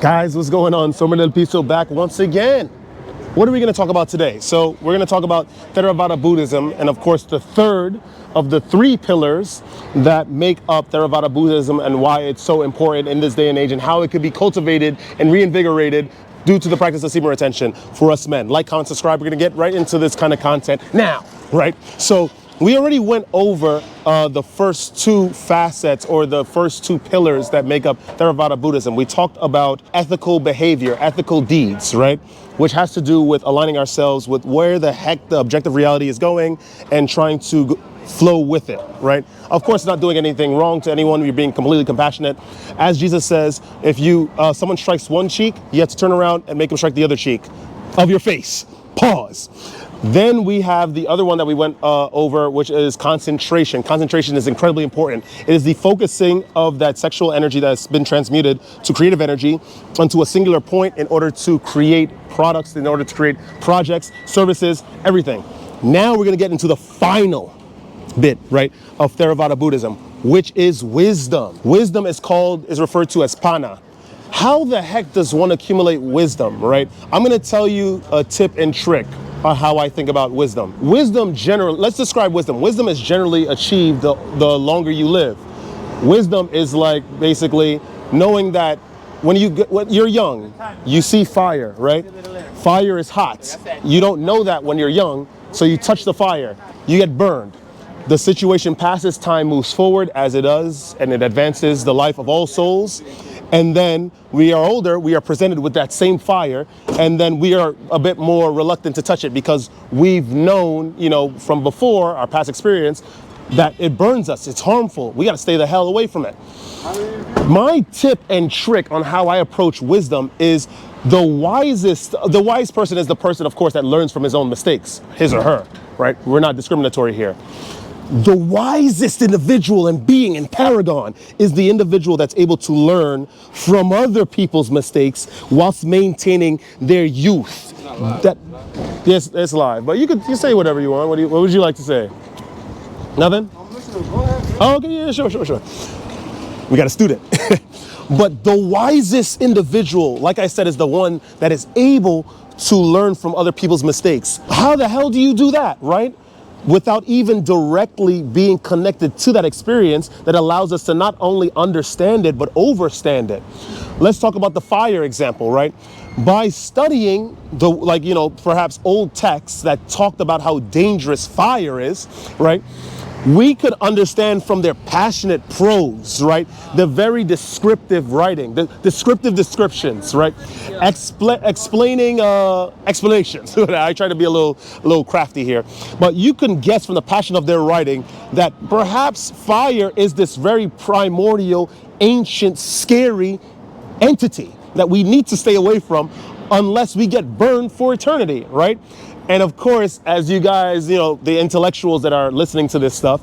Guys, what's going on? Semen del Piso back once again. What are we going to talk about today? So we're going to talk about Theravada Buddhism, and of course the third of the three pillars that make up Theravada Buddhism and why it's so important in this day and age and how it could be cultivated and reinvigorated due to the practice of semen retention for us men. Like, comment, subscribe. We're going to get right into this kind of content now, right? So we already went over the first two facets or the first two pillars that make up Theravada Buddhism. We talked about ethical behavior, ethical deeds, right? Which has to do with aligning ourselves with where the heck the objective reality is going and trying to flow with it, right? Of course, not doing anything wrong to anyone. You're being completely compassionate. As Jesus says, if someone strikes one cheek, you have to turn around and make them strike the other cheek of your face. Pause. Then we have the other one that we went over, which is concentration. Concentration is incredibly important. It is the focusing of that sexual energy that's been transmuted to creative energy onto a singular point in order to create products, in order to create projects, services, everything. Now we're going to get into the final bit, right, of Theravada Buddhism, which is wisdom. Wisdom is referred to as pana. How the heck does one accumulate wisdom, right? I'm going to tell you a tip and trick on how I think about wisdom. Let's describe wisdom. Wisdom is generally achieved the longer you live. Wisdom is like basically knowing that when you're young, you see fire, right? Fire is hot. You don't know that when you're young, so you touch the fire, you get burned. The situation passes, time moves forward as it does, and it advances the life of all souls. And then we are older, we are presented with that same fire, and then we are a bit more reluctant to touch it because we've known, from before our past experience, that it burns us, it's harmful. We got to stay the hell away from it. My tip and trick on how I approach wisdom is the wise person is the person, of course, that learns from his own mistakes, his or her, right? We're not discriminatory here. The wisest individual and being in Paragon is the individual that's able to learn from other people's mistakes whilst maintaining their youth. Yes, it's live, but you say whatever you want. What would you like to say? Nothing? Oh, okay, yeah, sure. We got a student. But the wisest individual, like I said, is the one that is able to learn from other people's mistakes. How the hell do you do that, right? Without even directly being connected to that experience that allows us to not only understand it, but overstand it. Let's talk about the fire example, right? By studying perhaps old texts that talked about how dangerous fire is, right? We could understand from their passionate prose, right? The very descriptive writing, the descriptive descriptions, right? Explaining explanations. I try to be a little crafty here. But you can guess from the passion of their writing that perhaps fire is this very primordial, ancient, scary entity that we need to stay away from unless we get burned for eternity, right? And of course, as you guys, the intellectuals that are listening to this stuff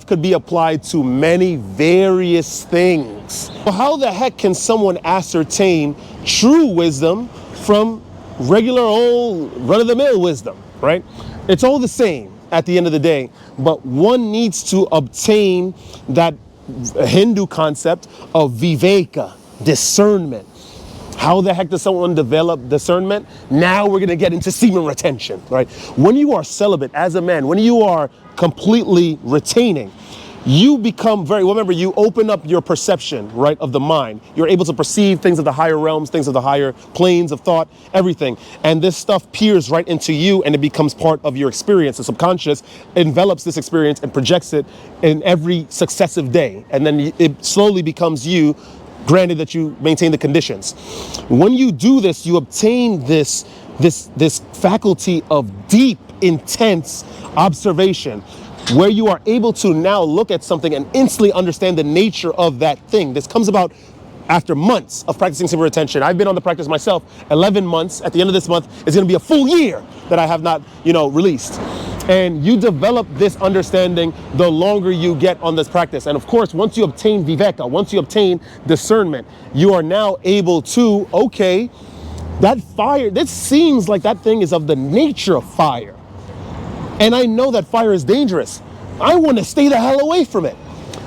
could be applied to many various things. Well, how the heck can someone ascertain true wisdom from regular old run-of-the-mill wisdom, right? It's all the same at the end of the day, but one needs to obtain that Hindu concept of viveka, discernment. How the heck does someone develop discernment? Now we're going to get into semen retention, right? When you are celibate as a man, when you are completely retaining, you become you open up your perception, right, of the mind. You're able to perceive things of the higher realms, things of the higher planes of thought, everything. And this stuff peers right into you and it becomes part of your experience. The subconscious envelops this experience and projects it in every successive day. And then it slowly becomes you, granted that you maintain the conditions. When you do this, you obtain this faculty of deep, intense observation, where you are able to now look at something and instantly understand the nature of that thing. This comes about after months of practicing semen retention. I've been on the practice myself, 11 months. At the end of this month, it's going to be a full year that I have not, released. And you develop this understanding the longer you get on this practice. And of course, once you obtain viveka, once you obtain discernment, you are now able to, that fire, this seems like that thing is of the nature of fire. And I know that fire is dangerous. I want to stay the hell away from it.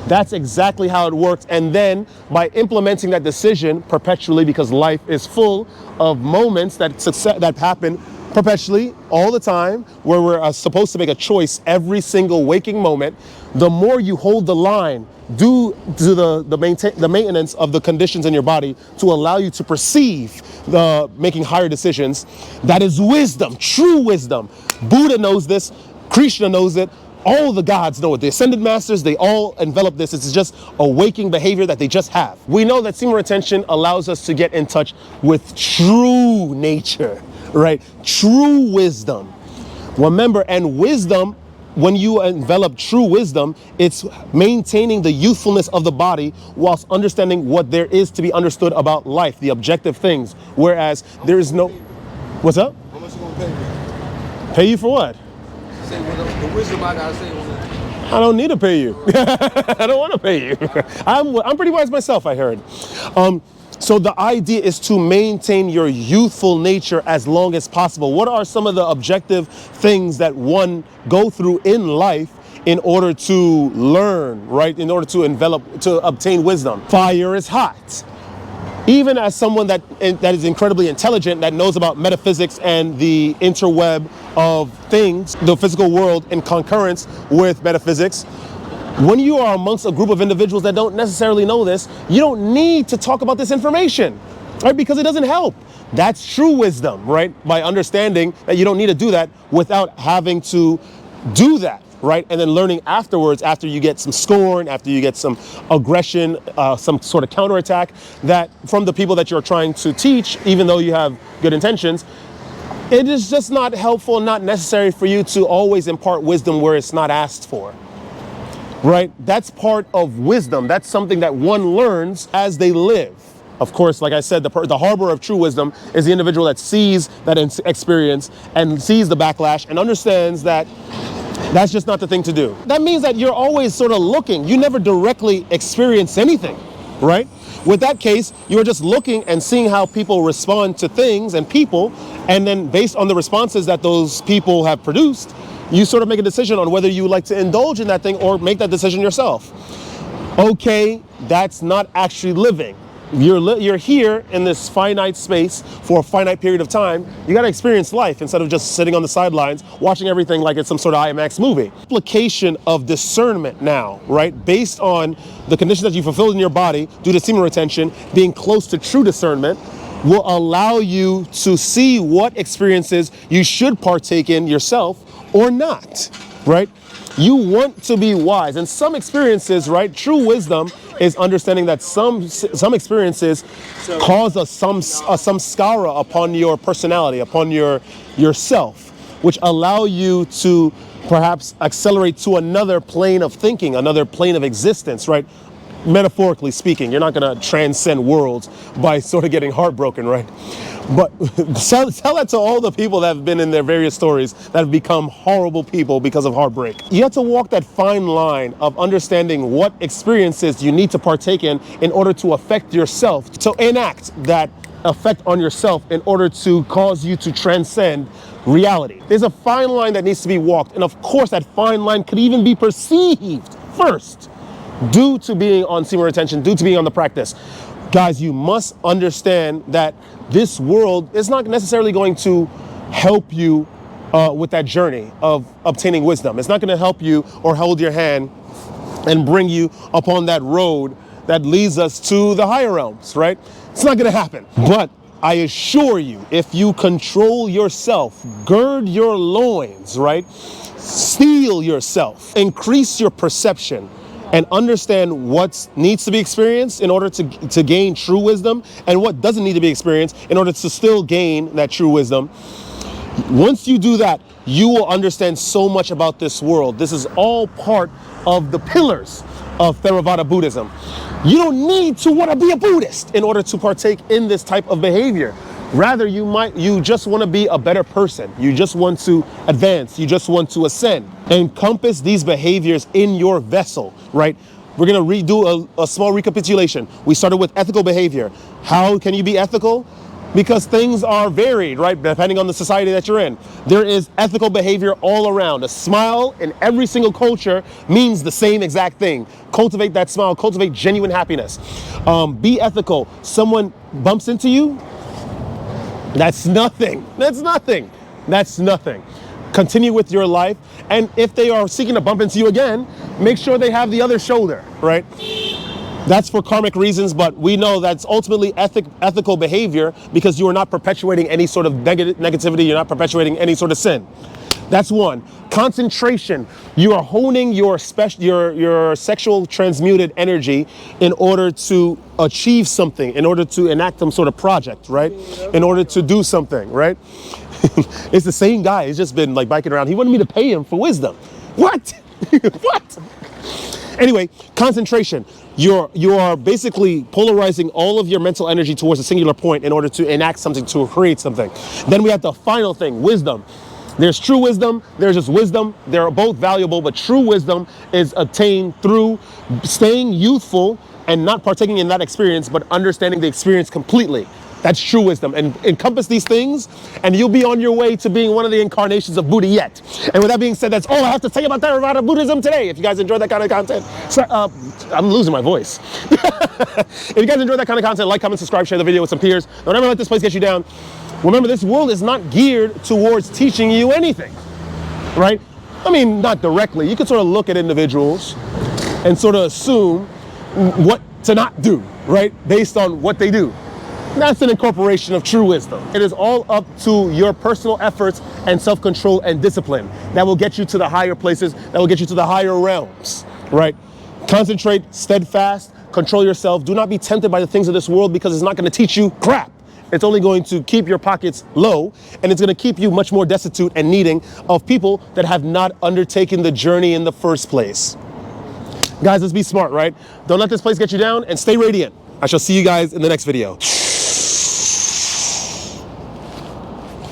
That's exactly how it works. And then by implementing that decision perpetually, because life is full of moments that happen perpetually all the time, where we're supposed to make a choice every single waking moment, the more you hold the line due to the maintenance of the conditions in your body to allow you to perceive the making higher decisions. That is wisdom, true wisdom. Buddha knows this, Krishna knows it, all the gods know it. The ascended masters, they all envelop this. It's just a waking behavior that they just have. We know that semen retention allows us to get in touch with true nature, right? True wisdom. Remember, and wisdom, when you envelop true wisdom, it's maintaining the youthfulness of the body whilst understanding what there is to be understood about life, the objective things. Whereas there is no... What's up? How much you gonna pay me? Pay you for what? Say the wisdom I gotta say on I don't need to pay you. I don't want to pay you. I'm pretty wise myself, I heard. So the idea is to maintain your youthful nature as long as possible. What are some of the objective things that one go through in life in order to learn, right? In order to obtain wisdom? Fire is hot. Even as someone that is incredibly intelligent, that knows about metaphysics and the interweb of things, the physical world in concurrence with metaphysics, when you are amongst a group of individuals that don't necessarily know this, you don't need to talk about this information, right? Because it doesn't help. That's true wisdom, right? By understanding that you don't need to do that without having to do that, right? And then learning afterwards, after you get some scorn, after you get some aggression, some sort of counterattack that from the people that you're trying to teach, even though you have good intentions, it is just not helpful, not necessary for you to always impart wisdom where it's not asked for. Right? That's part of wisdom. That's something that one learns as they live. Of course, like I said, the harbor of true wisdom is the individual that sees that experience and sees the backlash and understands that that's just not the thing to do. That means that you're always sort of looking. You never directly experience anything, right? With that case, you're just looking and seeing how people respond to things and people, and then based on the responses that those people have produced, you sort of make a decision on whether you would like to indulge in that thing or make that decision yourself. Okay, that's not actually living. You're here in this finite space for a finite period of time. You got to experience life instead of just sitting on the sidelines watching everything like it's some sort of IMAX movie. Application of discernment now, right? Based on the conditions that you fulfilled in your body due to semen retention, being close to true discernment will allow you to see what experiences you should partake in yourself or not, right? You want to be wise. And some experiences, right? True wisdom is understanding that some experiences cause some samskara upon your personality, upon yourself, which allow you to perhaps accelerate to another plane of thinking, another plane of existence, right? Metaphorically speaking, you're not going to transcend worlds by sort of getting heartbroken, right? But tell that to all the people that have been in their various stories that have become horrible people because of heartbreak. You have to walk that fine line of understanding what experiences you need to partake in order to affect yourself, to enact that effect on yourself in order to cause you to transcend reality. There's a fine line that needs to be walked. And of course, that fine line could even be perceived first due to being on semen retention, due to being on the practice. Guys, you must understand that this world is not necessarily going to help you with that journey of obtaining wisdom. It's not going to help you or hold your hand and bring you upon that road that leads us to the higher realms, right? It's not going to happen. But I assure you, if you control yourself, gird your loins, right? Steel yourself, increase your perception, and understand what needs to be experienced in order to gain true wisdom and what doesn't need to be experienced in order to still gain that true wisdom. Once you do that, you will understand so much about this world. This is all part of the pillars of Theravada Buddhism. You don't need to want to be a Buddhist in order to partake in this type of behavior. Rather, you just want to be a better person. You just want to advance. You just want to ascend. Encompass these behaviors in your vessel, right? We're going to redo a small recapitulation. We started with ethical behavior. How can you be ethical? because things are varied, right? Depending on the society that you're in. There is ethical behavior all around. A smile in every single culture means the same exact thing. Cultivate that smile, cultivate genuine happiness. Be ethical. Someone bumps into you, that's nothing. That's nothing. That's nothing. Continue with your life. And if they are seeking to bump into you again, make sure they have the other shoulder, right? That's for karmic reasons, but we know that's ultimately ethical behavior because you are not perpetuating any sort of negativity. You're not perpetuating any sort of sin. That's one. Concentration. You are honing your sexual transmuted energy in order to achieve something, in order to enact some sort of project, right? In order to do something, right? It's the same guy. He's just been like biking around. He wanted me to pay him for wisdom. What? What? Anyway, concentration. You are basically polarizing all of your mental energy towards a singular point in order to enact something, to create something. Then we have the final thing, wisdom. There's true wisdom, there's just wisdom. They're both valuable, but true wisdom is obtained through staying youthful and not partaking in that experience, but understanding the experience completely. That's true wisdom. And encompass these things, and you'll be on your way to being one of the incarnations of Buddha yet. And with that being said, that's all I have to say about Theravada Buddhism today. If you guys enjoyed that kind of content, I'm losing my voice. If you guys enjoyed that kind of content, like, comment, subscribe, share the video with some peers. Don't ever let this place get you down. Remember, this world is not geared towards teaching you anything, right? I mean, not directly. You can sort of look at individuals and sort of assume what to not do, right? Based on what they do. That's an incorporation of true wisdom. It is all up to your personal efforts and self-control and discipline that will get you to the higher places, that will get you to the higher realms, right? Concentrate, steadfast, control yourself. Do not be tempted by the things of this world because it's not going to teach you crap. It's only going to keep your pockets low, and it's going to keep you much more destitute and needing of people that have not undertaken the journey in the first place. Guys, let's be smart, right? Don't let this place get you down, and stay radiant. I shall see you guys in the next video.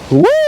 Woo!